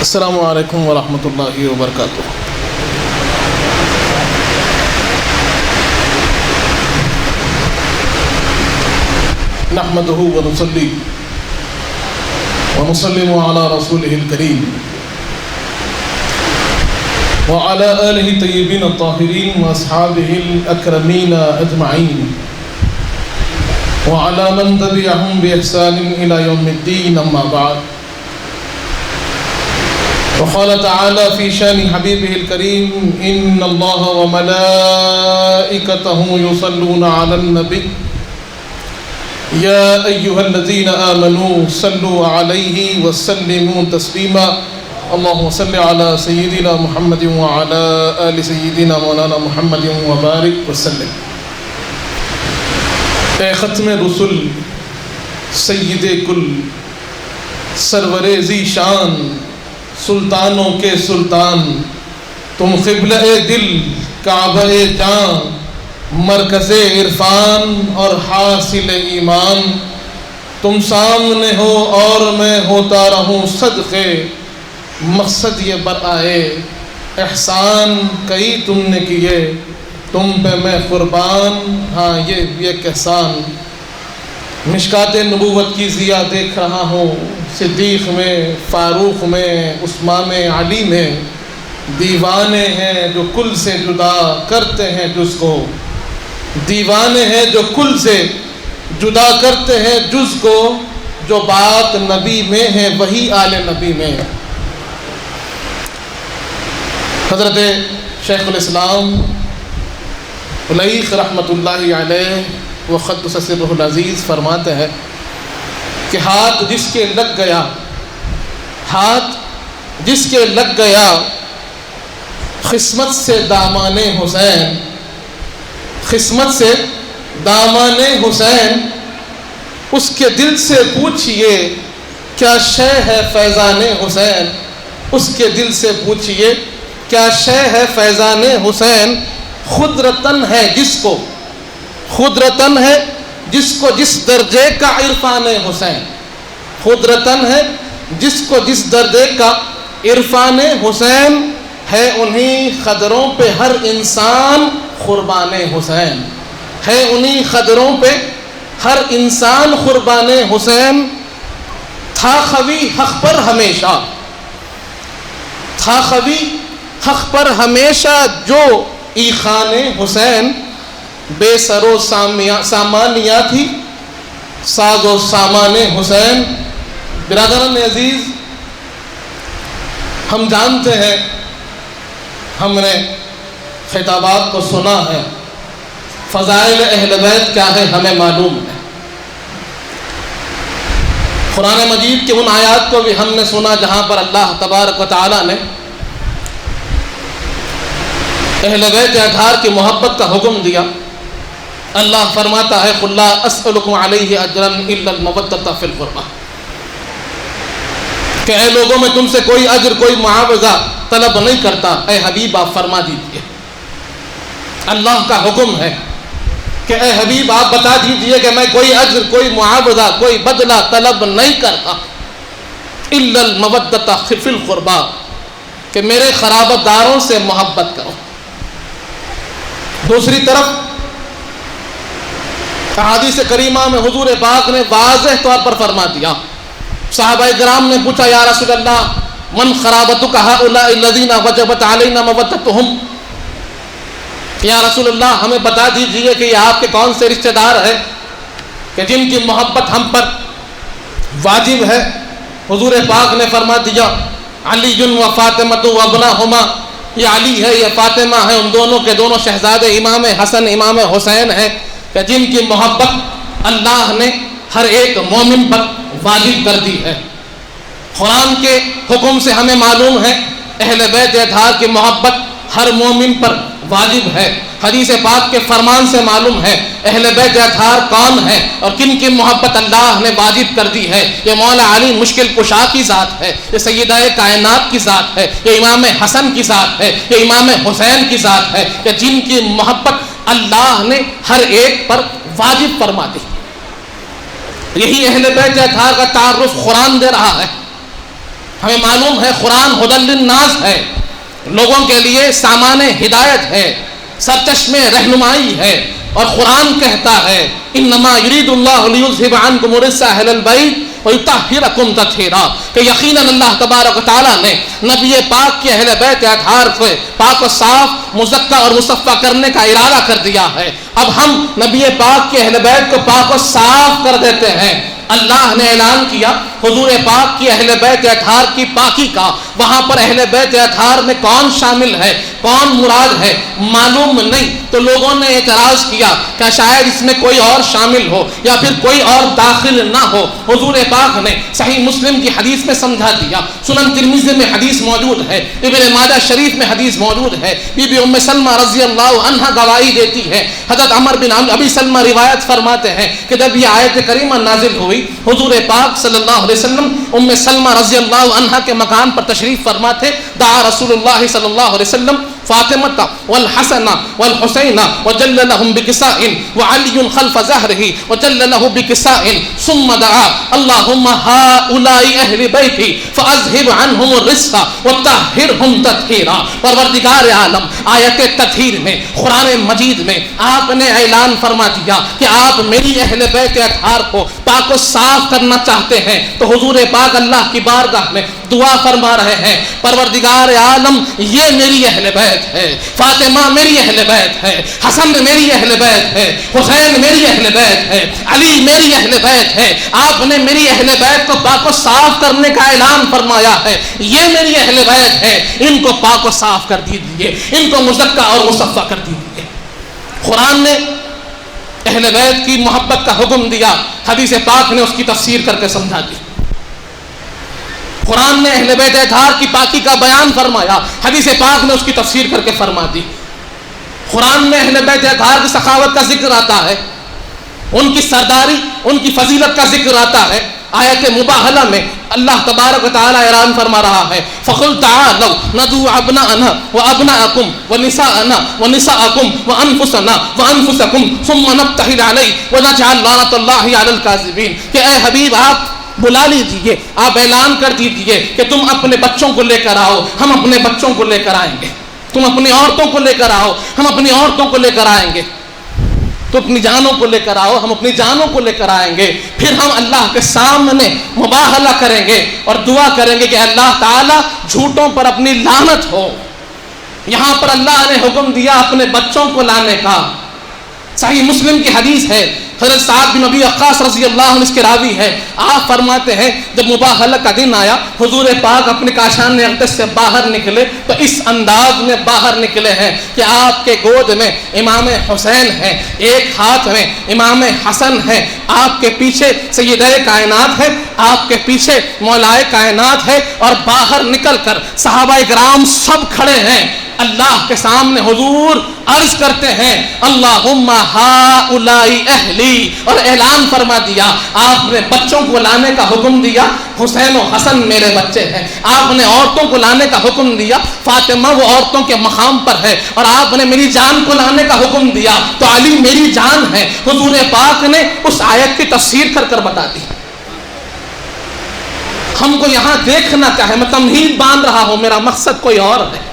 السلام علیکم ورحمۃ اللہ وبرکاتہ۔ نحمده ونصلي ونسلم على رسوله الكريم وعلى آله الطيبين الطاهرين وأصحابه الأكرمين أجمعين وعلى من تبعهم بإحسان إلى يوم الدين، أما بعد، وقال تعالى في شان حبيبه الكريم: إن الله وملائكته يصلون على النبي يا أيها الذين آمنوا صلوا عليه وسلموا تسليما اللهم صل على سيدنا محمد وعلى آل سيدنا مولانا محمد وبارك وسلم۔ اے ختم رسل، سید کل، سرور ذی شان، سلطانوں کے سلطان، تم قبلہ دل، کعبہ جاں، مرکز عرفان اور حاصل ایمان، تم سامنے ہو اور میں ہوتا رہوں صدقے، مقصد یہ برآئے احسان کئی تم نے کیے، تم پہ میں قربان، ہاں یہ احسان۔ مشکات نبوت کی ضیاء دیکھ رہا ہوں، صدیق میں، فاروق میں، عثمان علی میں، دیوانے ہیں جو کل سے جدا کرتے ہیں جز کو، دیوانے ہیں جو کل سے جدا کرتے ہیں جز کو، جو بات نبی میں ہے وہی آل نبی میں۔ حضرت شیخ الاسلام علیہ رحمۃ اللہ علیہ وقدس سرہ العزیز فرماتے ہیں کہ ہاتھ جس کے لگ گیا، ہاتھ جس کے لگ گیا قسمت سے دامان حسین، قسمت سے دامان حسین، اس کے دل سے پوچھئے کیا شے ہے فیضان حسین، اس کے دل سے پوچھئے کیا شے ہے فیضان حسین، خود رتن ہے جس کو، خود رتن ہے جس کو جس درجے کا عرفان حسین، خود رتن ہے جس کو جس درجے کا عرفان حسین ہے، انہی قدروں پہ ہر انسان قربان حسین ہے، انہی قدروں پہ ہر انسان قربان حسین۔ تھا خوی حق پر ہمیشہ، تھا خوی حق پر ہمیشہ جو ایخان حسین، بے سر و سامانیہ تھی ساز و سامان حسین۔ برادران عزیز، ہم جانتے ہیں، ہم نے خطابات کو سنا ہے، فضائل اہل بیت کیا ہے ہمیں معلوم ہے۔ قرآن مجید کے ان آیات کو بھی ہم نے سنا جہاں پر اللہ تبارک و تعالی نے اہل بیت اطہار کی محبت کا حکم دیا۔ اللہ فرماتا ہے: قُل لَا أَسْأَلُكُمْ عَلَيْهِ أَجْرًا إِلَّا الْمَوَدَّةَ فِي الْقُرْبَى، کہ اے لوگوں میں تم سے کوئی اجر، کوئی معاوضہ طلب نہیں کرتا، اے حبیب آپ فرما دیجئے۔ اللہ کا حکم ہے کہ اے حبیب آپ بتا دیجئے کہ میں کوئی اجر، کوئی معاوضہ، کوئی بدلہ طلب نہیں کرتا، إِلَّا الْمَوَدَّةَ فِي الْقُرْبَى، کہ میرے قرابت داروں سے محبت کرو۔ دوسری طرف احادیث کریمہ میں حضور پاک نے واضح طور پر فرما دیا، صحابہ کرام نے پوچھا: یا رسول اللہ، من قرابتک ہؤلاء الذین وجبت علینا مودتہم، یا رسول اللہ ہمیں بتا دیجئے کہ یہ آپ کے کون سے رشتہ دار ہیں کہ جن کی محبت ہم پر واجب ہے؟ حضور پاک نے فرما دیا: علی و فاطمہ و ابناہما، یہ علی ہے، یہ فاطمہ ہے، ان دونوں کے دونوں شہزادے امام حسن امام حسین ہیں کہ جن کی محبت اللہ نے ہر ایک مومن پر واجب کر دی ہے۔ قرآن کے حکم سے ہمیں معلوم ہے اہل بیت اطہار کی محبت ہر مومن پر واجب ہے۔ حدیث پاک کے فرمان سے معلوم ہے اہل بیت اطہار کون ہے اور کن کی محبت اللہ نے واجب کر دی ہے۔ یہ مولا علی مشکل کشا کی ذات ہے، یہ سیدہ کائنات کی ذات ہے، یہ امام حسن کی ذات ہے، یہ امام حسین کی ذات ہے کہ جن کی محبت اللہ نے ہر ایک پر واجب فرما دی۔ یہی اہل بیت اطہار کا تعارف قرآن دے رہا ہے۔ ہمیں معلوم ہے قرآن ھدی للناس ہے، لوگوں کے لیے سامان ہدایت ہے، سرچشمے رہنمائی ہے. اور قرآن کہتا ہے انما یرید اللہ لیذھب عنکم الرجس اہل البیت ویطہرکم تطہیرا، کہ یقیناً اللہ تبارک و تعالیٰ نے نبی پاک کے اہل بیت اطہار کو پاک و صاف مزکہ اور مصفہ کرنے کا ارادہ کر دیا ہے. اب ہم نبی پاک کے اہل بیت کو پاک و صاف کر دیتے ہیں. اللہ نے اعلان کیا حضور پاک کی اہل بیت اطہار کی پاکی کا. وہاں پر اہل بیت اطہار میں کون شامل ہے، کون مراد ہے، معلوم نہیں. تو لوگوں نے اعتراض کیا کہ شاید اس میں کوئی اور شامل ہو یا پھر کوئی اور داخل نہ ہو. حضور پاک نے صحیح مسلم کی حدیث میں سمجھا دیا. سنن ترمذی میں حدیث موجود ہے، ابن ماجہ شریف میں حدیث موجود ہے. بی بی ام سلمہ رضی اللہ عنہا گواہی دیتی ہے. حضرت عمر بن ابی سلمہ روایت فرماتے ہیں کہ جب یہ آیت کریمہ نازل ہوئی، حضور پاک صلی اللہ علیہ وسلم ام سلمہ رضی اللہ عنہا کے مکان پر تشریف فرما تھے. دعا رسول اللہ صلی اللہ علیہ وسلم فاطمہ والحسن والحسین وجل لهم بكساء وعلي خلف ظهره وجل له بكساء ثم دعا اللهم هؤلاء اهل بيتي فاذهب عنهم الرجس وطهرهم تطهيرا. پروردگار عالم آیت تطہیر میں قرآن مجید میں آپ نے اعلان فرما دیا کہ آپ میری اہل بیت اطہار کو پاک و صاف کرنا چاہتے ہیں. تو حضور پاک اللہ کی بارگاہ میں دعا فرما رہے ہیں پروردگار عالم یہ میری اہل بیت ہے، فاطمہ میری اہل بیت ہے، حسن میری اہل بیت ہے، حسین میری اہل بیت ہے، علی میری اہل بیت ہے. آپ نے میری اہل بیت کو پاک و صاف کرنے کا اعلان فرمایا ہے. یہ میری اہل بیت ہے، ان کو پاک و صاف کر دیجیے، ان کو مزکہ اور مصفہ کر دیجیے. قرآن نے اہل بیت کی محبت کا حکم دیا، حدیث پاک نے اس کی تفسیر کر کے سمجھا دی. قرآن نے اہل بیت اطہار کی پاکی کا بیان فرمایا، حدیث پاک نے اس کی تفسیر کر کے فرما دی. قرآن میں اہل بیت اطہار کی سخاوت کا ذکر آتا ہے، ان کی سرداری، ان کی فضیلت کا ذکر آتا ہے. آیت مباہلہ میں اللہ تبارک و تعالی اعلان فرما رہا ہے فَقُلْ تَعَالَوْا نَدْعُوا أَبْنَاءَنَا وَأَبْنَاءَكُمْ وَنِسَاءَنَا وَنِسَاءَكُمْ وَأَنفُسَنَا وَأَنفُسَكُمْ ثُمَّ نَبْتَهِلْ عَلَيْهِ وَنَجْعَلْ لَعْنَةَ اللَّهِ عَلَى الْكَاذِبِينَ. کہ اے حبیب آپ بلا لیجیے، آپ اعلان کر دیجیے کہ تم اپنے بچوں کو لے کر آؤ، ہم اپنے بچوں کو لے کر آئیں گے. تم اپنی عورتوں کو لے کر آؤ، ہم اپنی عورتوں کو لے کر آئیں گے. تو اپنی جانوں کو لے کر آؤ، ہم اپنی جانوں کو لے کر آئیں گے. پھر ہم اللہ کے سامنے مباہلہ کریں گے اور دعا کریں گے کہ اللہ تعالیٰ جھوٹوں پر اپنی لعنت ہو. یہاں پر اللہ نے حکم دیا اپنے بچوں کو لانے کا. صحیح مسلم کی حدیث ہے، حضرت سعد بن ابی وقاص رضی اللہ عنہ اس کے راوی ہے. آپ فرماتے ہیں جب مباہلہ کا دن آیا، حضور پاک اپنے کاشان اقدس سے باہر نکلے تو اس انداز میں باہر نکلے ہیں کہ آپ کے گود میں امام حسین ہے، ایک ہاتھ میں امام حسن ہے، آپ کے پیچھے سیدہ کائنات ہے، آپ کے پیچھے مولائے کائنات ہے، اور باہر نکل کر صحابہ کرام سب کھڑے ہیں. اللہ کے سامنے حضور عرض کرتے ہیں اللہم ہؤلاء اہلی، اور اعلان فرما دیا. آپ نے بچوں کو لانے کا حکم دیا، حسین و حسن میرے بچے ہیں. آپ نے عورتوں کو لانے کا حکم دیا، فاطمہ وہ عورتوں کے مقام پر ہے. اور آپ نے میری جان کو لانے کا حکم دیا تو علی میری جان ہے. حضور پاک نے اس آیت کی تفسیر کر کر بتا دی. ہم کو یہاں دیکھنا کیا ہے، میں تمہید باندھ رہا ہوں، میرا مقصد کوئی اور ہے.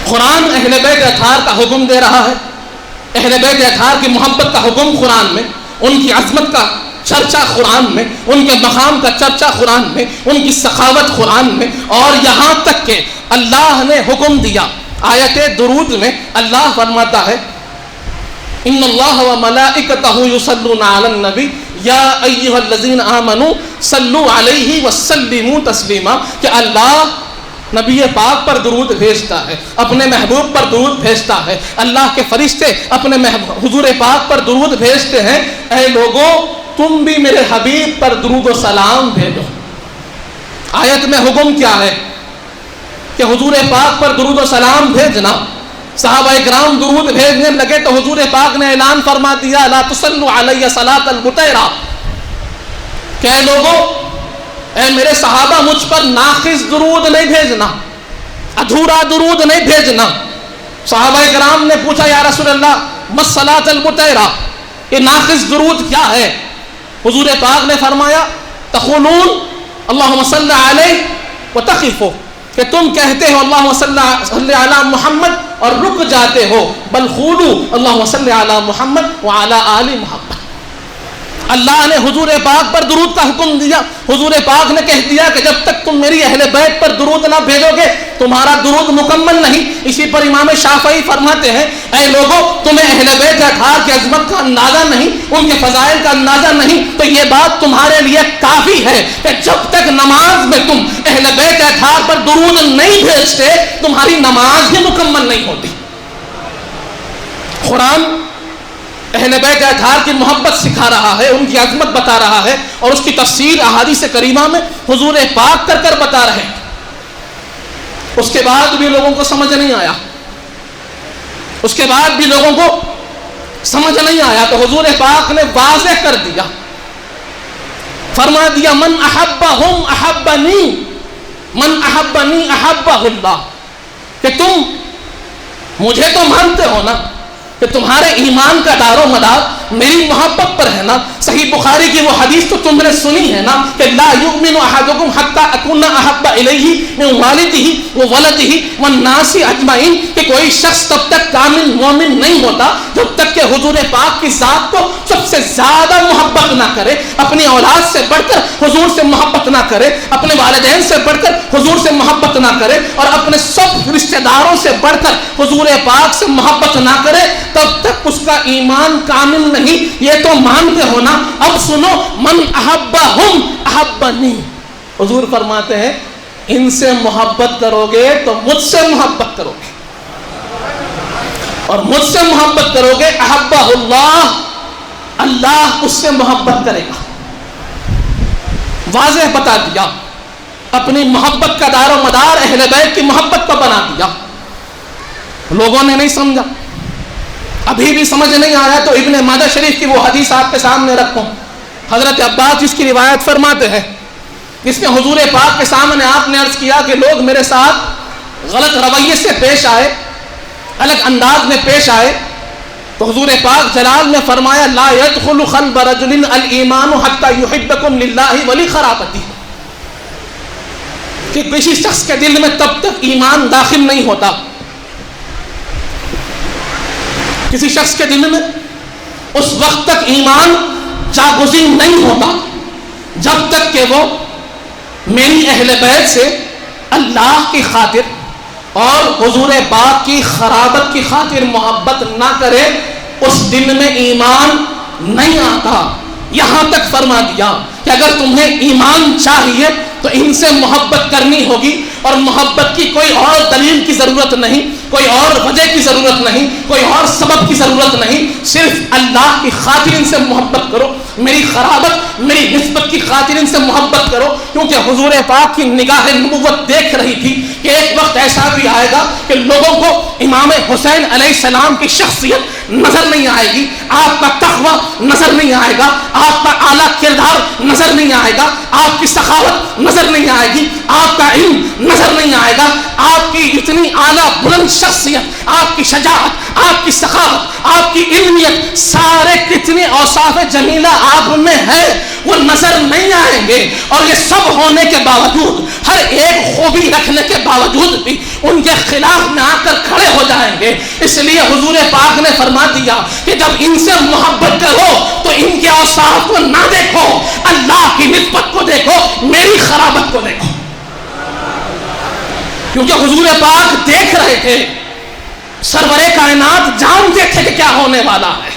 قرآن اہل بیت اطہار کا حکم دے رہا ہے، اہل بیت اطہار کی محبت کا حکم قرآن میں، ان کی عظمت کا چرچا قرآن میں، ان کے مقام کا چرچا قرآن میں، ان کی سخاوت قرآن میں. اور یہاں تک کہ اللہ نے حکم دیا آیت درود میں، اللہ فرماتا ہے ان اللہ وملائکتہ یصلون علی النبی یا ایھا الذین آمنوا صلوا علیہ وسلموا تسلیما. کہ اللہ نبی پاک پر درود بھیجتا ہے، اپنے محبوب پر درود بھیجتا ہے. اللہ کے فرشتے اپنے حضور پاک پر درود بھیجتے ہیں. اے لوگو تم بھی میرے حبیب پر درود و سلام بھیجو. آیت میں حکم کیا ہے کہ حضور پاک پر درود و سلام بھیجنا. صحابہ کرام درود بھیجنے لگے تو حضور پاک نے اعلان فرما دیا لا تصلوا علی صلاۃ المطیرہ، کہ اے لوگو، اے میرے صحابہ مجھ پر ناقص درود نہیں بھیجنا، ادھورا درود نہیں بھیجنا. صحابہ کرام نے پوچھا یا رسول اللہ ما الصلاۃ المطیرہ، یہ ناقص درود کیا ہے؟ حضور پاک نے فرمایا تقولون اللہم صلی علیہ وتقفو، کہ تم کہتے ہو اللہم صلی علی محمد اور رک جاتے ہو، بل قولوا اللہم صلی علی محمد وعلی آل محمد۔ اللہ نے حضور پاک پر درود کا حکم دیا، حضور پاک نے کہہ دیا کہ جب تک تم میری اہل بیت پر درود نہ بھیجو گے تمہارا درود مکمل نہیں۔ اسی پر امام شافعی فرماتے ہیں اے لوگو تمہیں اہل بیت اطہار کی عظمت کا اندازہ نہیں، ان کے فضائل کا اندازہ نہیں، تو یہ بات تمہارے لیے کافی ہے کہ جب تک نماز میں تم اہل بیت اطہار پر درود نہیں بھیجتے تمہاری نماز ہی مکمل نہیں ہوتی۔ قرآن اہل بیت اطہار کی محبت سکھا رہا ہے، ان کی عظمت بتا رہا ہے، اور اس کی تفسیر احادیث کریمہ میں حضور پاک کر کر بتا رہے ہیں۔ اس کے بعد بھی لوگوں کو سمجھ نہیں آیا، اس کے بعد بھی لوگوں کو سمجھ نہیں آیا تو حضور پاک نے واضح کر دیا، فرما دیا من احبہم احبنی، من احبنی احبہ اللہ، کہ تم مجھے تو مانتے ہو نا، کہ تمہارے ایمان کا دار و مدار میری محبت پر ہے نا۔ صحیح بخاری کی وہ حدیث تو تم نے سنی ہے نا کہ لا یؤمن احدکم حتی اکون احب الیہ من والدہ وولدہ والناس اجمعین، کہ کوئی شخص تب تک کامل مومن نہیں ہوتا جب تک کہ حضور پاک کی ذات کو سب سے زیادہ محبت نہ کرے، اپنی اولاد سے بڑھ کر حضور سے محبت نہ کرے، اپنے والدین سے بڑھ کر حضور سے محبت نہ کرے، اور اپنے سب رشتہ داروں سے بڑھ کر حضور پاک سے محبت نہ کرے، تب تک اس کا ایمان کامل نہیں۔ یہ تو مانتے ہو نا، اب سنو من احبہم احبنی، حضور فرماتے ہیں ان سے محبت کرو گے تو مجھ سے محبت کرو گے، اور مجھ سے محبت کرو گے احبہ اللہ، اللہ اس سے محبت کرے گا۔ واضح بتا دیا، اپنی محبت کا دار و مدار اہل بیت کی محبت کو بنا دیا۔ لوگوں نے نہیں سمجھا، ابھی بھی سمجھ نہیں آیا تو ابن ماجہ شریف کی وہ حدیث آپ کے سامنے رکھوں۔ حضرت عباس جس کی روایت فرماتے ہیں، جس میں حضور پاک کے سامنے آپ نے عرض کیا کہ لوگ میرے ساتھ غلط رویے سے پیش آئے، الگ انداز میں پیش آئے، تو حضور پاک جلال نے فرمایا لا يدخل قلب رجل الایمان حتى يحبكم للہ ولقرابتہ، کہ کسی شخص کے دل میں تب تک ایمان داخل نہیں ہوتا، کسی شخص کے دل میں اس وقت تک ایمان جاگزین نہیں ہوتا جب تک کہ وہ میری اہل بیت سے اللہ کی خاطر اور حضور پاک کی قرابت کی خاطر محبت نہ کرے، اس دل میں ایمان نہیں آتا۔ یہاں تک فرما دیا کہ اگر تمہیں ایمان چاہیے تو ان سے محبت کرنی ہوگی، اور محبت کی کوئی اور دلیل کی ضرورت نہیں، کوئی اور وجہ کی ضرورت نہیں، کوئی اور سبب کی ضرورت نہیں، صرف اللہ کی خاطر ان سے محبت کرو، میری قرابت میری نسبت کی خاطر ان سے محبت کرو، کیونکہ حضور پاک کی نگاہ نبوت دیکھ رہی تھی کہ ایک وقت ایسا بھی آئے گا کہ لوگوں کو امام حسین علیہ السلام کی شخصیت نظر نہیں آئے گی، آپ کا تقویٰ نظر نہیں آئے گا، آپ کا اعلیٰ کردار نظر نہیں آئے گا، آپ کی سخاوت نظر نہیں آئے گی، آپ کا علم نظر نہیں آئے گا، آپ کی اتنی اعلیٰ بلند شخصیت، آپ کی شجاعت، آپ کی سخاوت، آپ کی علمیت، سارے کتنے اوصاف جمیلہ آپ میں ہے وہ نظر نہیں آئیں گے، اور یہ سب ہونے کے باوجود، ہر ایک خوبی رکھنے کے باوجود بھی ان کے خلاف میں آ کر کھڑے ہو جائیں گے۔ اس لیے حضور پاک نے فرما دیا کہ جب ان سے محبت کرو تو ان کے اوصاف کو نہ دیکھو، اللہ کی نسبت کو دیکھو، میری قرابت کو دیکھو، کیونکہ حضور پاک دیکھ رہے تھے، سرور کائنات جانتے تھے کہ کیا ہونے والا ہے،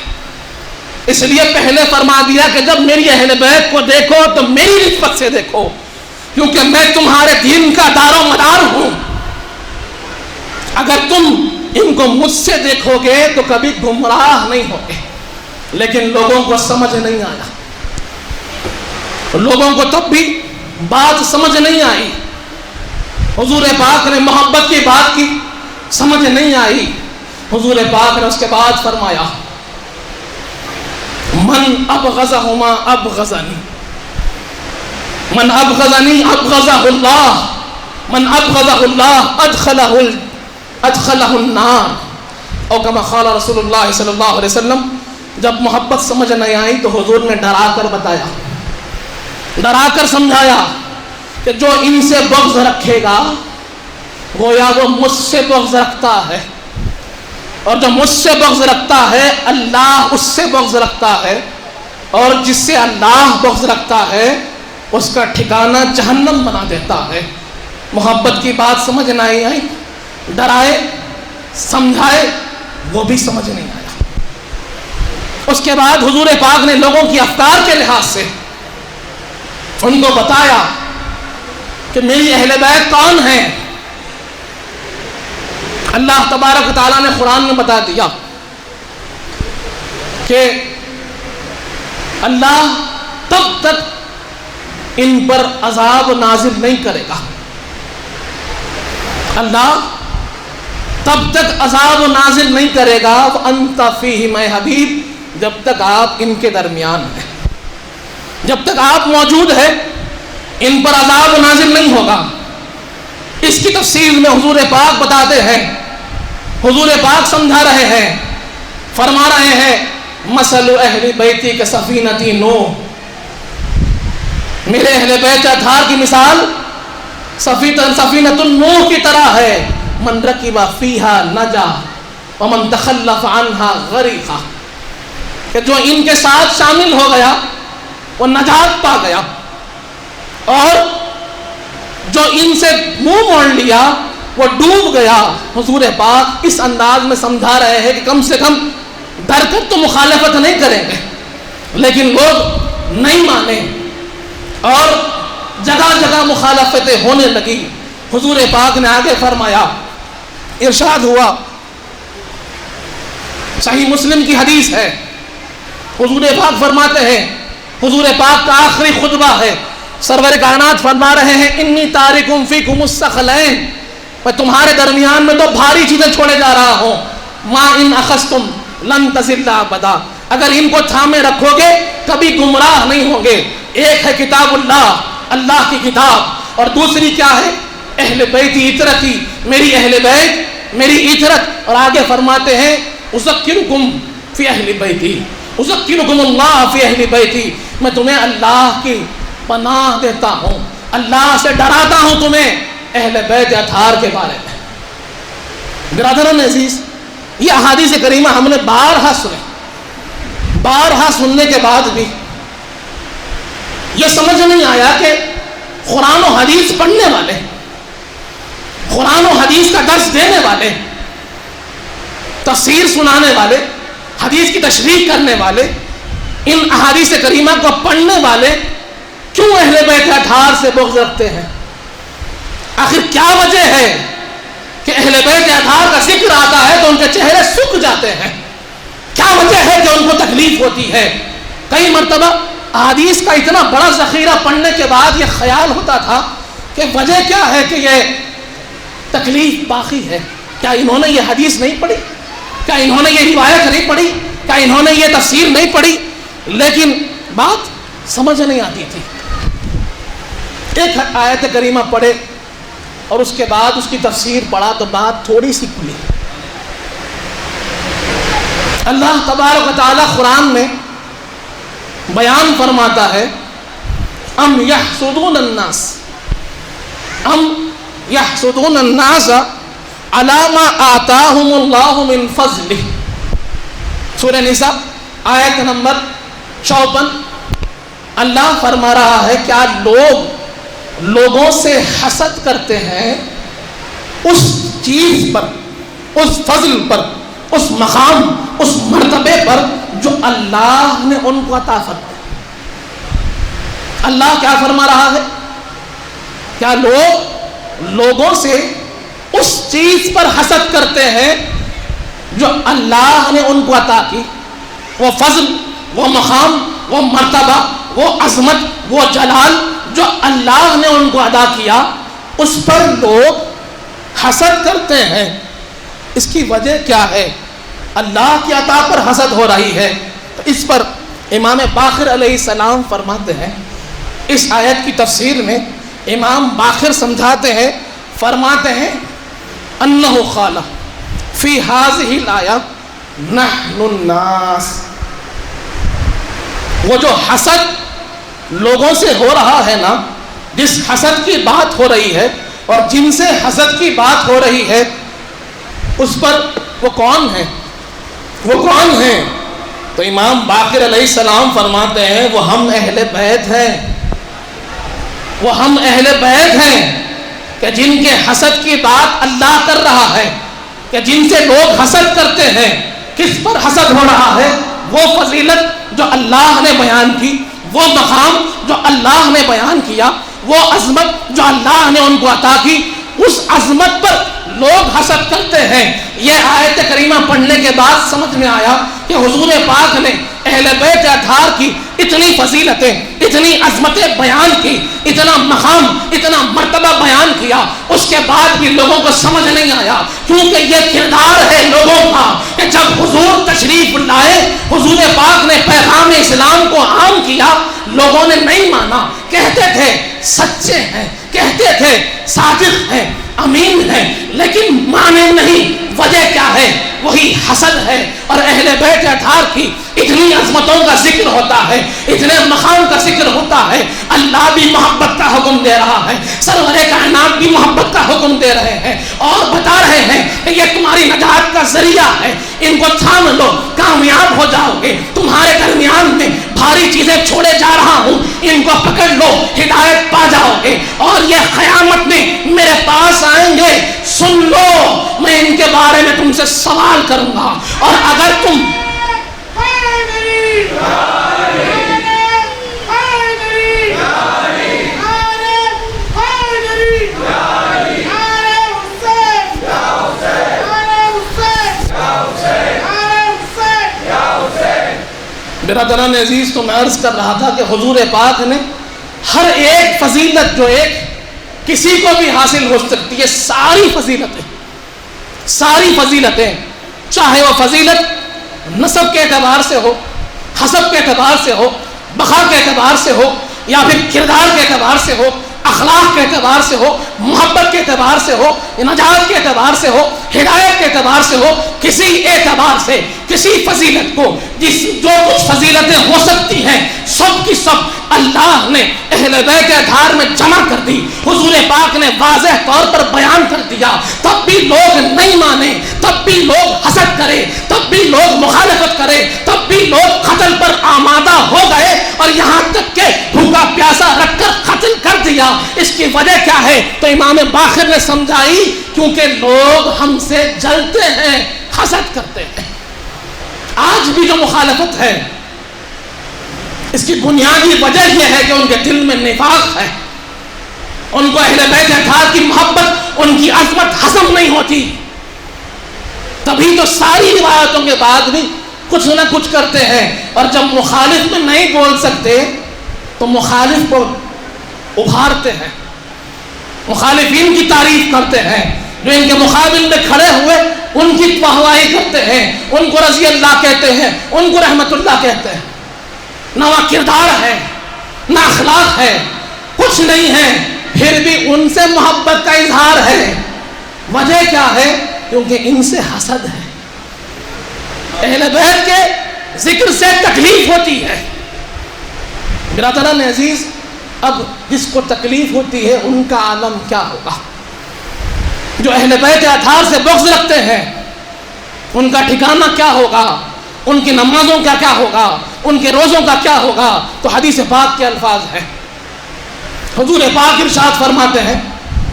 اس لیے پہلے فرما دیا کہ جب میری اہل بیت کو دیکھو تو میری نسبت سے دیکھو، کیونکہ میں تمہارے دین کا دار و مدار ہوں۔ اگر تم ان کو مجھ سے دیکھو گے تو کبھی گمراہ نہیں ہوگے، لیکن لوگوں کو سمجھ نہیں آیا، لوگوں کو تب بھی بات سمجھ نہیں آئی، حضور پاک نے محبت کی بات کی، سمجھ نہیں آئی۔ حضور پاک نے اس کے بعد فرمایا من ابغضہما ابغضنی، من ابغضنی ابغضہ اللہ، من ابغضہ اللہ ادخلہ النار، او کما قال رسول اللہ صلی اللہ علیہ وسلم۔ جب محبت سمجھ نہیں آئی تو حضور نے ڈرا کر بتایا، ڈرا کر سمجھایا کہ جو ان سے بغض رکھے گا گویا وہ مجھ سے بغض رکھتا ہے، اور جو مجھ سے بغض رکھتا ہے اللہ اس سے بغض رکھتا ہے، اور جس سے اللہ بغض رکھتا ہے اس کا ٹھکانہ جہنم بنا دیتا ہے۔ محبت کی بات سمجھ نہ آئی، ڈرائے سمجھائے وہ بھی سمجھ نہیں آیا۔ اس کے بعد حضور پاک نے لوگوں کی افکار کے لحاظ سے ان کو بتایا کہ میری اہل بیت کون ہیں۔ اللہ تبارک و تعالیٰ نے قرآن میں بتا دیا کہ اللہ تب تک ان پر عذاب نازل نہیں کرے گا، اللہ تب تک عذاب نازل نہیں کرے گا وَأَنْتَ فِيهِمْ اے حبیب، جب تک آپ ان کے درمیان ہیں، جب تک آپ موجود ہیں ان پر عذاب نازل نہیں ہوگا۔ اس کی تفصیل میں حضور پاک بتاتے ہیں، حضور پاک سمجھا رہے ہیں، فرما رہے ہیں مثل اہل بیتی کے سفینتی نوح، میرے اہل بیت اطہار کی مثال سفینۃ النوح کی طرح ہے، من رکب فیہا نجا ومن تخلف عنہا غریقا، کہ جو ان کے ساتھ شامل ہو گیا وہ نجات پا گیا، اور جو ان سے منہ موڑ لیا وہ ڈوب گیا۔ حضور پاک اس انداز میں سمجھا رہے ہیں کہ کم سے کم ڈر کر تو مخالفت نہیں کریں گے، لیکن لوگ نہیں مانے اور جگہ جگہ مخالفتیں ہونے لگی۔ حضور پاک نے آگے فرمایا، ارشاد ہوا، صحیح مسلم کی حدیث ہے، حضور پاک فرماتے ہیں، حضور پاک کا آخری خطبہ ہے، سرور کائنات فرما رہے ہیں انی تارکم فیکم الثقلین، میں تمہارے درمیان میں تو بھاری چیزیں چھوڑے جا رہا ہوں، ما ان اخذتم لن تضلوا ابدا، اگر ان کو تھامے رکھو گے کبھی گمراہ نہیں ہوں گے۔ ایک ہے کتاب اللہ، اللہ کی کتاب، اور دوسری کیا ہے؟ اہل بیتی عطرتی، میری اہل بیت میری عطرت۔ اور آگے فرماتے ہیں اذکرکم فی اہل بیتی، اذکرکم اللہ فی اہل بیتی، میں تمہیں اللہ کی پناہ دیتا ہوں، اللہ سے ڈراتا ہوں تمہیں اہل بیت اطہار کے بارے میں۔ برادران عزیز، یہ احادیث کریمہ ہم نے بارہا سنے، بارہا سننے کے بعد بھی یہ سمجھ نہیں آیا کہ قرآن و حدیث پڑھنے والے، قرآن و حدیث کا درس دینے والے، تفسیر سنانے والے، حدیث کی تشریح کرنے والے، ان احادیث کریمہ کو پڑھنے والے کیوں اہل بیت اطہار سے بغض رکھتے ہیں؟ آخر کیا وجہ ہے کہ اہل بیت اطہار کا ذکر آتا ہے تو ان کے چہرے سکھ جاتے ہیں؟ کیا وجہ ہے کہ ان کو تکلیف ہوتی ہے؟ کئی مرتبہ احادیث کا اتنا بڑا ذخیرہ پڑھنے کے بعد یہ خیال ہوتا تھا کہ وجہ کیا ہے کہ یہ تکلیف باقی ہے؟ کیا انہوں نے یہ حدیث نہیں پڑھی؟ کیا انہوں نے یہ روایت نہیں پڑھی؟ کیا انہوں نے یہ تفسیر نہیں پڑھی؟ لیکن بات سمجھ نہیں آتی تھی۔ ایک آیت کریمہ پڑھے اور اس کے بعد اس کی تفسیر پڑھا تو بات تھوڑی سی کھلی۔ اللہ تبارک و تعالیٰ قرآن میں بیان فرماتا ہے ام یحسدون الناس، ام یحسدون الناس علی ما آتاہم اللہ من فضلہ، سورہ نساء آیت نمبر 54۔ اللہ فرما رہا ہے کیا لوگ لوگوں سے حسد کرتے ہیں اس چیز پر، اس فضل پر، اس مقام، اس مرتبے پر جو اللہ نے ان کو عطا فرمایا۔ اللہ کیا فرما رہا ہے؟ کیا لوگ لوگوں سے اس چیز پر حسد کرتے ہیں جو اللہ نے ان کو عطا کی، وہ فضل، وہ مقام، وہ مرتبہ، وہ عظمت، وہ جلال جو اللہ نے ان کو عطا کیا، اس پر لوگ حسد کرتے ہیں۔ اس کی وجہ کیا ہے؟ اللہ کی عطا پر حسد ہو رہی ہے۔ تو اس پر امام باقر علیہ السلام فرماتے ہیں، اس آیت کی تفسیر میں امام باقر سمجھاتے ہیں، فرماتے ہیں انہ قال فی ہذہ الآیہ نحن الناس، وہ جو حسد لوگوں سے ہو رہا ہے نا، جس حسد کی بات ہو رہی ہے اور جن سے حسد کی بات ہو رہی ہے اس پر وہ کون ہے؟ وہ کون ہے؟ تو امام باقر علیہ السلام فرماتے ہیں وہ ہم اہل بیت ہیں، وہ ہم اہل بیت ہیں کہ جن کے حسد کی بات اللہ کر رہا ہے، کہ جن سے لوگ حسد کرتے ہیں۔ کس پر حسد ہو رہا ہے؟ وہ فضیلت جو اللہ نے بیان کی، وہ مقام جو اللہ نے بیان کیا، وہ عظمت جو اللہ نے ان کو عطا کی، اس عظمت پر لوگ حسد کرتے ہیں۔ یہ آیت کریمہ پڑھنے کے بعد سمجھ میں آیا کہ حضور پاک نے اہل بیت اطہار کی اتنی فضیلتیں، اتنی عظمتیں بیان کی، اتنا مقام، اتنا مرتبہ بیان کیا، اس کے بعد بھی لوگوں کو سمجھ نہیں آیا، کیونکہ یہ کردار ہے لوگوں کا کہ جب حضور تشریف لائے، حضور پاک نے پیغام اسلام کو عام کیا، لوگوں نے نہیں مانا، کہتے تھے سچے ہیں، کہتے تھے صادق ہیں، امین ہے، لیکن مانے نہیں۔ وجہ کیا ہے؟ وہی حسد ہے۔ اور اہل بیت اطہار کی اتنی عظمتوں کا ذکر ہوتا ہے، اتنے مقام کا ذکر ہوتا ہے، اللہ بھی محبت کا حکم دے رہا ہے، سرور کائنات بھی محبت کا حکم دے رہے ہیں اور بتا رہے ہیں کہ یہ تمہاری نجات کا ذریعہ ہے، ان کو تھام لو، کامیاب ہو جاؤ گے، تمہارے درمیان میں بھاری چیزیں چھوڑے جا رہا ہوں، ان کو پکڑ لو، ہدایت پا جاؤ گے، اور یہ قیامت میں میرے پاس آئیں گے، سن لو، میں ان کے بارے میں تم سے سوال کروں گا، اور اگر تم برادران عزیز، تو میں عرض کر رہا تھا کہ حضور پاک نے ہر ایک فضیلت جو ایک کسی کو بھی حاصل ہو سکتی ہے، ساری فضیلتیں، چاہے وہ فضیلت نسب کے اعتبار سے ہو، حسب کے اعتبار سے ہو، بقا کے اعتبار سے ہو، یا پھر کردار کے اعتبار سے ہو، اخلاق کے اعتبار سے ہو، محبت کے اعتبار سے ہو، نجات کے اعتبار سے ہو، ہدایت کے اعتبار سے ہو، کسی اعتبار سے کسی فضیلت کو جو کچھ فضیلتیں ہو سکتی ہیں سب کی سب اللہ نے اہل بیت اطہار میں جمع کر دی، حضور پاک نے واضح طور پر بیان کر دیا، تب بھی لوگ نہیں مانے، تب بھی لوگ حسد کرے، تب بھی لوگ مخالفت کرے، تب بھی لوگ قتل پر آمادہ ہو گئے، اور یہاں تک کہ بھوکا پیاسا رکھ کر قتل کر دیا۔ اس کی وجہ کیا ہے؟ تو امام باقر نے سمجھائی، کیونکہ لوگ ہم سے جلتے ہیں، حسد کرتے ہیں۔ آج بھی جو مخالفت ہے اس کی بنیادی وجہ یہ ہے کہ ان کے دل میں نفاق ہے، ان کو اہل بیت اطہار کی محبت، ان کی عظمت ہضم نہیں ہوتی، تبھی تو ساری روایتوں کے بعد بھی کچھ نہ کچھ کرتے ہیں، اور جب مخالف میں نہیں بول سکتے تو مخالف کو ابھارتے ہیں، مخالفین کی تعریف کرتے ہیں، جو ان کے مقابل میں کھڑے ہوئے ان کی واہواہی کرتے ہیں، ان کو رضی اللہ کہتے ہیں، ان کو رحمت اللہ کہتے ہیں۔ نہ وہ کردار ہے، نہ اخلاق ہے، کچھ نہیں ہے، پھر بھی ان سے محبت کا اظہار ہے۔ وجہ کیا ہے؟ کیونکہ ان سے حسد ہے، اہل بیت کے ذکر سے تکلیف ہوتی ہے۔ برادران عزیز، اب جس کو تکلیف ہوتی ہے ان کا عالم کیا ہوگا؟ جو اہل بیت اطہار سے بغض رکھتے ہیں ان کا ٹھکانہ کیا ہوگا؟ ان کی نمازوں کا کیا ہوگا؟ ان کے روزوں کا کیا ہوگا؟ تو حدیث پاک کے الفاظ ہیں، حضور پاک ارشاد فرماتے ہیں،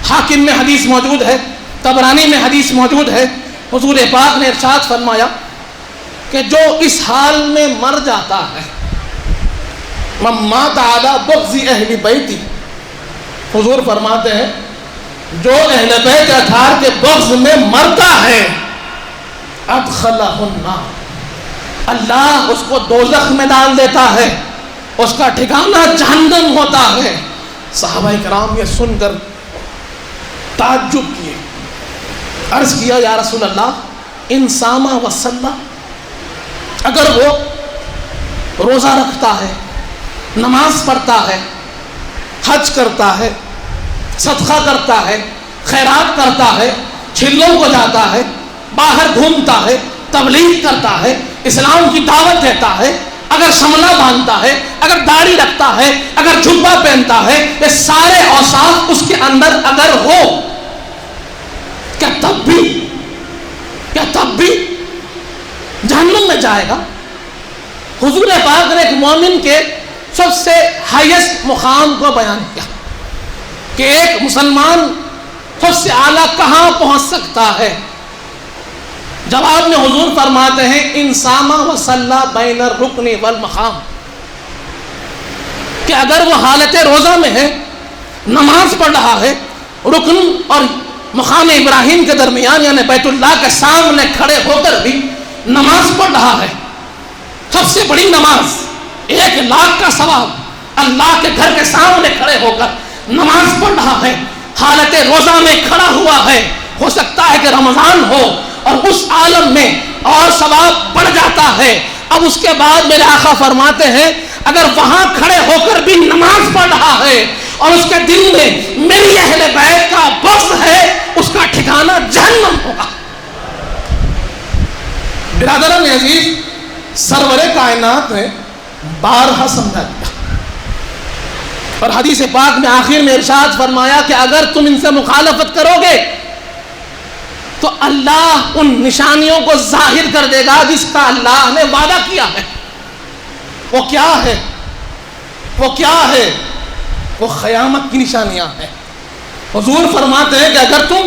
حاکم میں حدیث موجود ہے، طبرانی میں حدیث موجود ہے، حضور پاک نے ارشاد فرمایا کہ جو اس حال میں مر جاتا ہے، من مات علی بغض اہل بیتی، حضور فرماتے ہیں جو اہل بیت اطہار کے بغض میں مرتا ہے، ادخلہ النار، اللہ اس کو دوزخ میں ڈال دیتا ہے، اس کا ٹھکانہ جہنم ہوتا ہے۔ صحابہ کرام یہ سن کر تعجب کیے، عرض کیا یا رسول اللہ، ان ساما وصلہ، اگر وہ روزہ رکھتا ہے، نماز پڑھتا ہے، حج کرتا ہے، صدقہ کرتا ہے، خیرات کرتا ہے، چھلوں کو جاتا ہے، باہر گھومتا ہے، تبلیغ کرتا ہے، اسلام کی دعوت دیتا ہے، اگر شملہ باندھتا ہے، اگر داڑھی رکھتا ہے، اگر جبہ پہنتا ہے، یہ سارے اوصاف اس کے اندر اگر ہو، کیا تب بھی جہنم میں جائے گا؟ حضور پاک نے ایک مومن کے سب سے ہائیسٹ مقام کو بیان کیا کہ ایک مسلمان سب سے اعلیٰ کہاں پہنچ سکتا ہے؟ جواب میں حضور فرماتے ہیں انسامہ وصلہ بین الرکن والمقام، کہ اگر وہ حالت روزہ میں ہے، نماز پڑھ رہا ہے، رکن اور مقام ابراہیم کے درمیان یعنی بیت اللہ کے سامنے کھڑے ہو کر بھی نماز پڑھ رہا ہے، سب سے بڑی نماز، 1,00,000 کا ثواب، اللہ کے گھر کے سامنے کھڑے ہو کر نماز پڑھ رہا ہے، حالت روزہ میں کھڑا ہوا ہے، ہو سکتا ہے کہ رمضان ہو اور اس عالم میں اور ثواب بڑھ جاتا ہے۔ اب اس کے بعد میرے آقا فرماتے ہیں اگر وہاں کھڑے ہو کر بھی نماز پڑھ رہا ہے اور اس کے دل میں میری اہل بیت کا بغض ہے، اس کا ٹھکانہ جہنم ہوگا۔ برادران عزیز، سرور کائنات نے بارہا سمجھا دیا اور حدیث پاک میں آخر میں ارشاد فرمایا کہ اگر تم ان سے مخالفت کرو گے تو اللہ ان نشانیوں کو ظاہر کر دے گا جس کا اللہ نے وعدہ کیا ہے۔ وہ کیا ہے؟ وہ قیامت کی نشانیاں ہیں۔ حضور فرماتے ہیں کہ اگر تم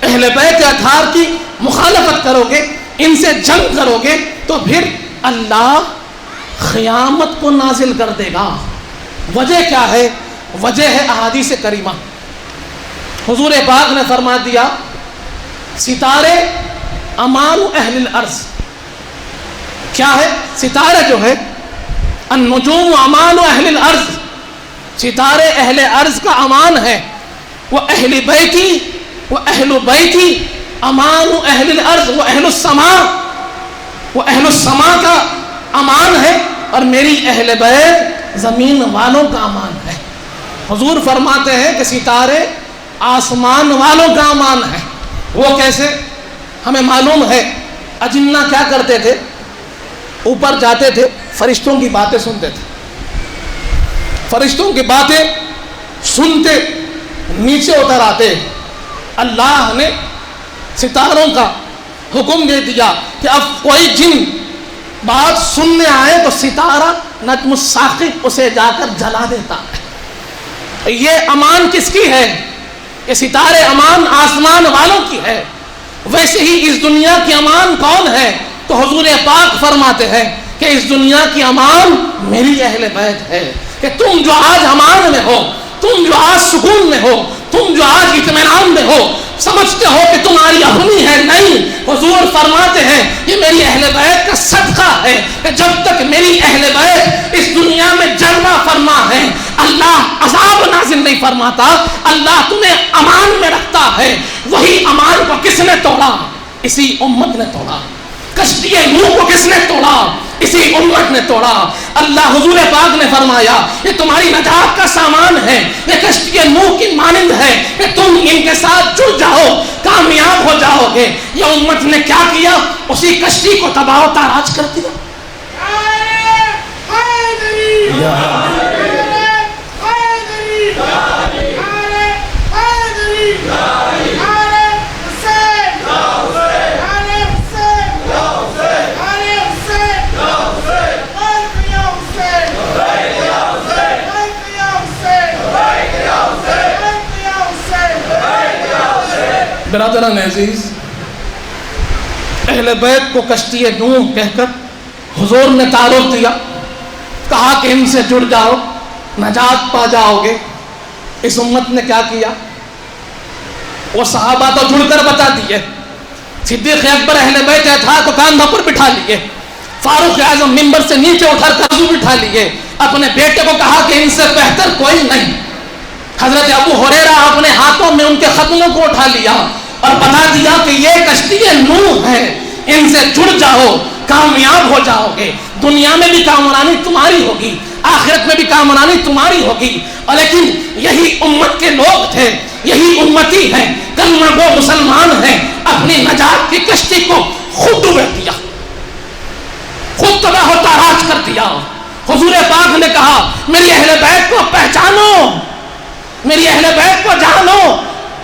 اہل بیت اطہار کی مخالفت کرو گے، ان سے جنگ کرو گے، تو پھر اللہ قیامت کو نازل کر دے گا۔ وجہ کیا ہے؟ وجہ ہے احادیث کریمہ۔ حضور پاک نے فرما دیا ستارے امان اہل الارض، کیا ہے؟ ستارے جو ہے النجوم امان اہل الارض، ستارے اہل ارض کا امان ہے، وہ اہل بیتی امان اہل الارض، وہ اہل السماء کا امان ہے، اور میری اہل بیت زمین والوں کا امان ہے۔ حضور فرماتے ہیں کہ ستارے آسمان والوں کا امان ہے۔ وہ کیسے؟ ہمیں معلوم ہے اجنہ کیا کرتے تھے؟ اوپر جاتے تھے، فرشتوں کی باتیں سنتے تھے، فرشتوں کی باتیں سنتے نیچے اتر آتے۔ اللہ نے ستاروں کا حکم دے دیا کہ اب کوئی جن بات سننے آئے تو ستارہ نجم الثاقب اسے جا کر جلا دیتا ہے۔ یہ امان کس کی ہے؟ یہ ستارے امان آسمان والوں کی ہے۔ ویسے ہی اس دنیا کی امان کون ہے؟ تو حضور پاک فرماتے ہیں کہ اس دنیا کی امان میری اہل بیت ہے، کہ تم جو آج امان میں ہو، تم جو آج سکون میں ہو، تم جو آج اطمینان میں ہو، سمجھتے ہو کہ تمہاری اپنی ہے، نہیں۔ حضور فرماتے ہیں یہ میری اہل بیت کا صدقہ ہے کہ جب تک میری اہل بیت اس دنیا میں جلوہ فرما ہے، اللہ عذاب نازل نہیں فرماتا، اللہ تمہیں امان میں رکھتا ہے۔ وہی امان کو کس نے توڑا؟ اسی امت نے توڑا۔ کشتی نوح کو کس نے توڑا؟ اسی امت نے توڑا۔ اللہ حضور پاک نے فرمایا یہ تمہاری نجات کا سامان ہے، یہ کشتی نوح کی مانند ہے کہ تم ان کے ساتھ جڑ جاؤ، کامیاب ہو جاؤ گے۔ یہ امت نے کیا کیا؟ اسی کشتی کو تباہ و تاراج کر دیا۔ برادران عزیز، اہل بیت کو کشتی نوح کہہ کر حضور نے تعارف دیا، کہا کہ ان سے جڑ جاؤ، نجات پا جاؤ گے۔ اس امت نے کیا کیا؟ وہ صحابہ تو جڑ کر بتا دیے، صدیق اکبر اہل بیت اطہار کو کاندھوں پر بٹھا لیے، فاروق اعظم منبر سے نیچے اٹھا کر وضو بٹھا لیے، اپنے بیٹے کو کہا کہ ان سے بہتر کوئی نہیں۔ حضرت ابو ہریرہ اپنے ہاتھوں میں ان کے ختموں کو اٹھا لیا اور بتا دیا کہ یہ کشتی نوح ہے، ان سے جڑ جاؤ، کامیاب ہو جاؤ گے۔ دنیا میں بھی کامرانی تمہاری ہوگی، آخرت میں بھی کامرانی تمہاری ہوگی۔ اور لیکن یہی امت کے لوگ تھے، یہی امتی ہیں، کلمہ گو مسلمان ہیں، اپنی نجات کی کشتی کو خود ڈوبے دیا، خود تباہ و تاراج کر دیا. حضور پاک نے کہا میری اہل بیت کو پہچانو, میری اہل بیت کو جانو,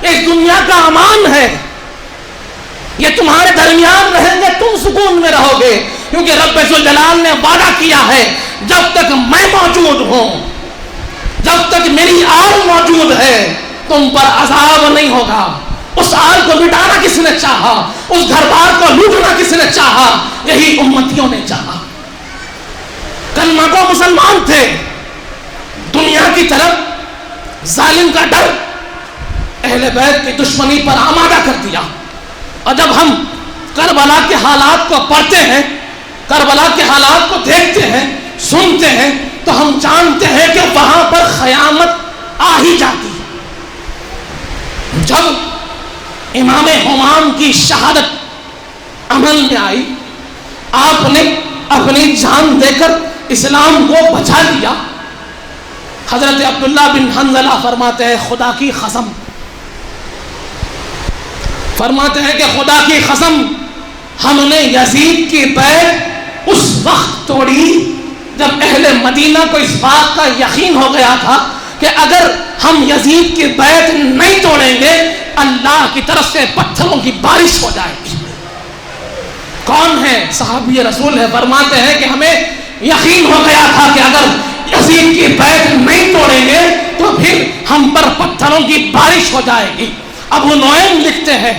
اس دنیا کا امان ہے, یہ تمہارے درمیان رہیں گے, تم سکون میں رہو گے, کیونکہ رب ذوالجلال نے وعدہ کیا ہے جب تک میں موجود ہوں, جب تک میری آل موجود ہے تم پر عذاب نہیں ہوگا. اس آل کو مٹانا کس نے چاہا, اس گھر بار کو لوٹنا کس نے چاہا, یہی امتیوں نے چاہا. کلمہ کو مسلمان تھے, دنیا کی طرف ظالم کا ڈر اہل بیت کی دشمنی پر آمادہ کر دیا. اور جب ہم کربلا کے حالات کو پڑھتے ہیں, کربلا کے حالات کو دیکھتے ہیں, سنتے ہیں, تو ہم جانتے ہیں کہ وہاں پر قیامت آ ہی جاتی ہے. جب امام ہمام کی شہادت عمل میں آئی, آپ نے اپنی جان دے کر اسلام کو بچا لیا. حضرت عبداللہ بن حنظلہ فرماتے ہیں خدا کی قسم, فرماتے ہیں کہ خدا کی قسم ہم نے یزید کی بیعت اس وقت توڑی جب اہل مدینہ کو اس بات کا یقین ہو گیا تھا کہ اگر ہم یزید کی بیعت نہیں توڑیں گے اللہ کی طرف سے پتھروں کی بارش ہو جائے گی. کون ہے؟ صحابی رسول ہے, فرماتے ہیں کہ ہمیں یقین ہو گیا تھا کہ اگر یزید کی بیعت نہیں توڑیں گے تو پھر ہم پر پتھروں کی بارش ہو جائے گی. ابو نعیم لکھتے ہیں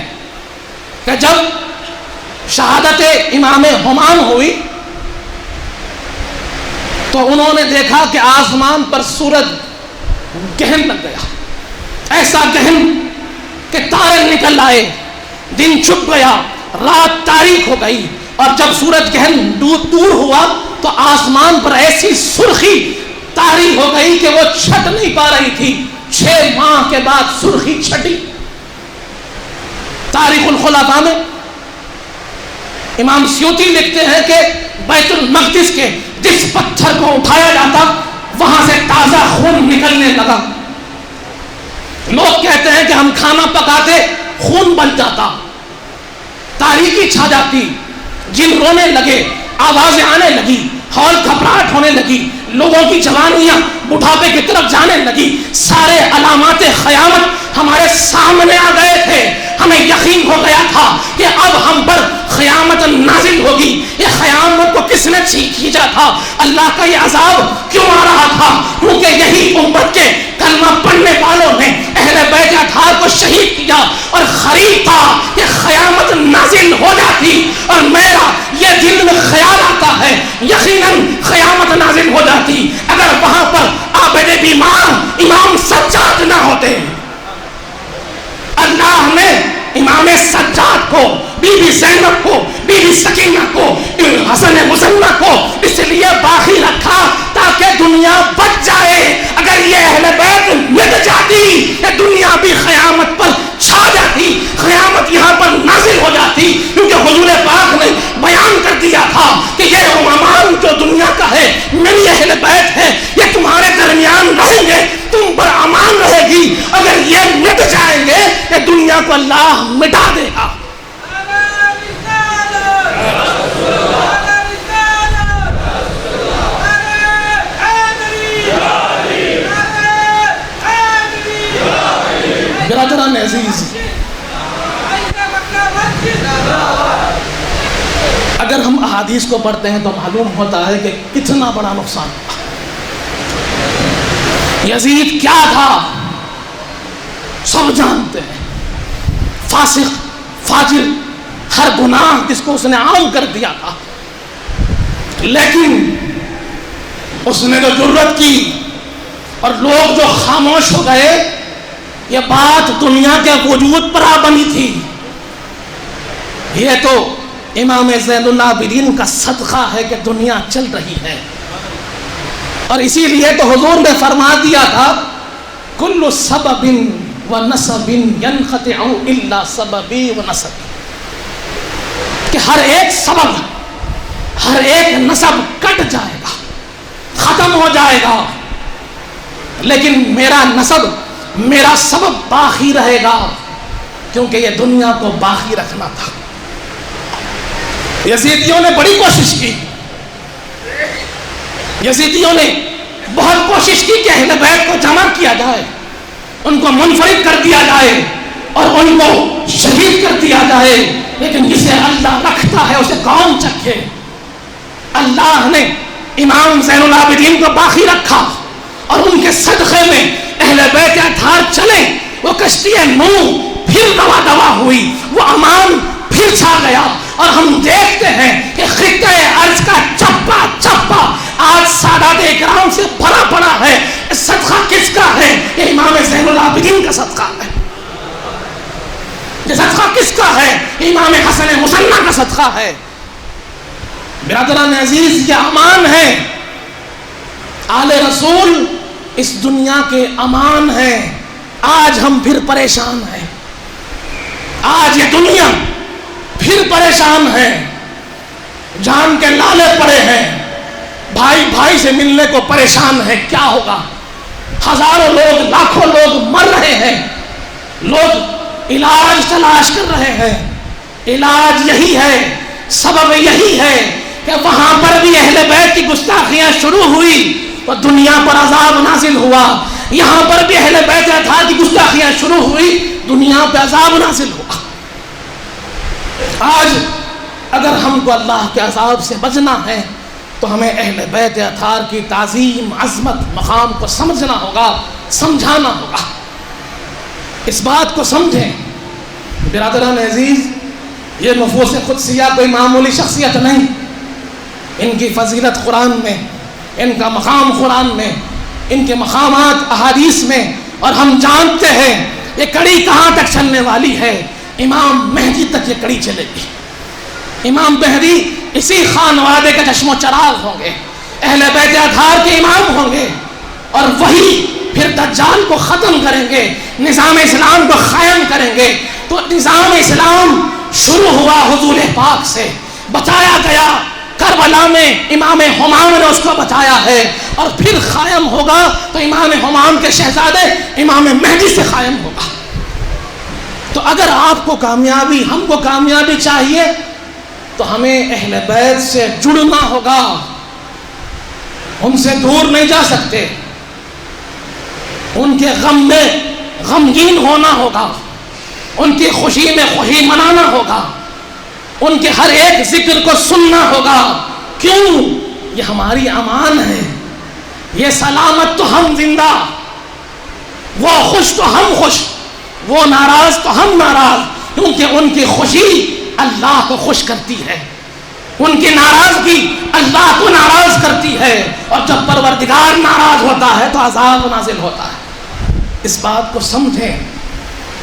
کہ جب شہادت امام ہمام ہوئی تو انہوں نے دیکھا کہ آسمان پر سورج گہن لگ گیا, ایسا گہن کہ تارے نکل آئے, دن چھپ گیا, رات تاریک ہو گئی, اور جب سورج گہن دور ہوا تو آسمان پر ایسی سرخی طاری ہو گئی کہ وہ چھٹ نہیں پا رہی تھی. 6 ماہ کے بعد سرخی چھٹی. تاریخ الخلفاء میں امام سیوطی لکھتے ہیں کہ بیت المقدس کے جس پتھر کو اٹھایا جاتا وہاں سے تازہ خون نکلنے لگا. لوگ کہتے ہیں کہ ہم کھانا پکاتے خون بن جاتا, تاریکی چھا جاتی, جن رونے لگے, آوازیں آنے لگی, ہال گھبراہٹ ہونے لگی, لوگوں کی جوانیاں بڑھاپے کی طرف جانے لگی. سارے علامات قیامت ہمارے سامنے آ گئے تھے. ہمیں یقین ہو گیا تھا کہ اب ہم پر قیامت نازل ہوگی. یہ قیامت کو کس نے کھینچا تھا؟ اللہ کا یہ عذاب کیوں آ رہا تھا؟ کیونکہ یہی امت کے کلمہ پڑھنے والوں نے اہل بیت اطہار کو شہید کیا اور خرید تھا کہ قیامت نازل ہو جاتی. اور میرا یہ دل میں خیال آتا ہے یقیناً قیامت نازل ہو جاتی اگر وہاں پر عابد بیمار امام سجاد نہ ہوتے. اللہ نے امام سجاد کو, بی بی زینب کو, بی بی سکینہ کو, حسن مثنی کو اس لیے باقی رکھا تاکہ دنیا بچ جائے. اگر یہ اہل بیت مٹ جاتی یہ دنیا بھی قیامت پر چھا جاتی, قیامت یہاں پر نازل ہو جاتی. کیونکہ حضور پاک نے بیان کر دیا تھا کہ یہ امامان جو دنیا کا ہے میری اہل بیت ہے, یہ تمہارے درمیان رہیں گے, تم پر امان رہے گی. اگر یہ مٹ جائیں گے یہ دنیا کو اللہ مٹا دے گا. برادران عزیز, اگر ہم احادیث کو پڑھتے ہیں تو معلوم ہوتا ہے کہ کتنا بڑا نقصان ہوا. یزید کیا تھا سب جانتے ہیں, فاسق, فاجر, ہر گناہ جس کو اس نے عام کر دیا تھا. لیکن اس نے جو جرت کی اور لوگ جو خاموش ہو گئے, یہ بات دنیا کے وجود پر آ بنی تھی. یہ تو امام زین العابدین کا صدقہ ہے کہ دنیا چل رہی ہے. اور اسی لیے تو حضور نے فرما دیا تھا کل سبب و نسب ینقطع الا سببی و نسبی, کہ ہر ایک سبب, ہر ایک نسب کٹ جائے گا, ختم ہو جائے گا, لیکن میرا نسب, میرا سبب باقی رہے گا, کیونکہ یہ دنیا کو باقی رکھنا تھا. یزیدیوں نے بڑی کوشش کی یزیدیوں نے بہت کوشش کی کہ اہل بیت کو جمع کیا جائے، ان کو منفرد کر دیا جائے اور ان کو شہید کر دیا جائے، لیکن جسے اللہ رکھتا ہے اسے کون چکھے؟ اللہ نے امام زین العابدین کو باقی رکھا اور ان کے صدقے میں اہل بیت اطہار چلے، وہ کشتی نوح پھر روا دوا ہوئی، وہ امان پھر چھا گیا، اور ہم دیکھتے ہیں کہ خطہ ارض کا چپا چپا آج سادات اکرام سے بھرا پڑا ہے۔ صدقہ کس کا ہے؟ یہ امام زین العابدین کا صدقہ ہے۔ یہ صدقہ کس کا ہے؟ امام حسن مصنع کا صدقہ ہے۔ برادران عزیز، یہ امان ہے، آل رسول اس دنیا کے امان ہیں۔ آج ہم پھر پریشان ہیں، آج یہ دنیا پھر پریشان ہے، جان کے لالے پڑے ہیں، بھائی بھائی سے ملنے کو پریشان ہے، کیا ہوگا؟ ہزاروں لوگ، لاکھوں لوگ مر رہے ہیں، لوگ علاج تلاش کر رہے ہیں۔ علاج یہی ہے، سبب یہی ہے کہ وہاں پر بھی اہل بیت کی گستاخیاں شروع ہوئی اور دنیا پر عذاب نازل ہوا، یہاں پر بھی اہل بیت اطہار کی گستاخیاں شروع ہوئی، دنیا پہ عذاب نازل ہوا۔ آج اگر ہم کو اللہ کے عذاب سے بچنا ہے تو ہمیں اہل بیت اطہار کی تعظیم، عظمت، مقام کو سمجھنا ہوگا، سمجھانا ہوگا۔ اس بات کو سمجھیں برادران عزیز، یہ نفوس قدسیہ کوئی معمولی شخصیت نہیں، ان کی فضیلت قرآن میں، ان کا مقام قرآن میں، ان کے مقامات احادیث میں، اور ہم جانتے ہیں یہ کڑی کہاں تک چلنے والی ہے، امام مہدی تک یہ کڑی چلے گی۔ امام مہدی اسی خانوادے کے چشم و چراغ ہوں گے، اہل بیت اطہار کے امام ہوں گے، اور وہی پھر دجال کو ختم کریں گے، نظام اسلام کو قائم کریں گے۔ تو نظام اسلام شروع ہوا حضور پاک سے، بتایا گیا کربلا میں امام حمام نے اس کو بتایا ہے، اور پھر قائم ہوگا تو امام حمام کے شہزادے امام مہدی سے قائم ہوگا۔ تو اگر آپ کو کامیابی، ہم کو کامیابی چاہیے تو ہمیں اہل بیت سے جڑنا ہوگا، ان سے دور نہیں جا سکتے، ان کے غم میں غمگین ہونا ہوگا، ان کی خوشی میں خوشی منانا ہوگا، ان کے ہر ایک ذکر کو سننا ہوگا۔ کیوں؟ یہ ہماری امان ہے، یہ سلامت تو ہم زندہ، وہ خوش تو ہم خوش، وہ ناراض تو ہم ناراض، کیونکہ ان کی خوشی اللہ کو خوش کرتی ہے، ان کی ناراضگی اللہ کو ناراض کرتی ہے، اور جب پروردگار ناراض ہوتا ہے تو عذاب نازل ہوتا ہے۔ اس بات کو سمجھیں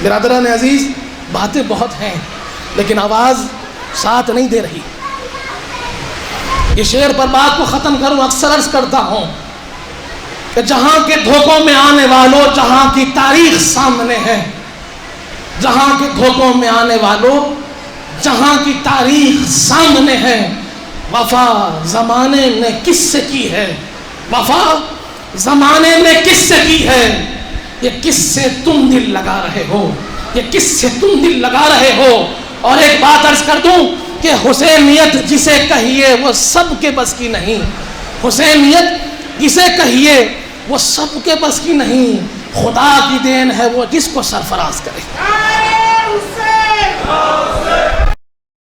برادران عزیز، باتیں بہت ہیں لیکن آواز ساتھ نہیں دے رہی۔ یہ شعر پر بات کو ختم کروں، اکثر عرض کرتا ہوں کہ جہاں کے دھوکوں میں آنے والوں، جہاں کی تاریخ سامنے ہے، جہاں کے دھوکوں میں آنے والوں، جہاں کی تاریخ سامنے ہے، وفا زمانے نے کس سے کی ہے، وفا زمانے نے کس سے کی ہے، یہ کس سے تم دل لگا رہے ہو، یہ کس سے تم دل لگا رہے ہو۔ اور ایک بات عرض کر دوں کہ حسینیت جسے کہیے وہ سب کے بس کی نہیں، حسینیت جسے کہیے وہ سب کے بس کی نہیں، خدا کی دین ہے وہ جس کو سرفراز کرے۔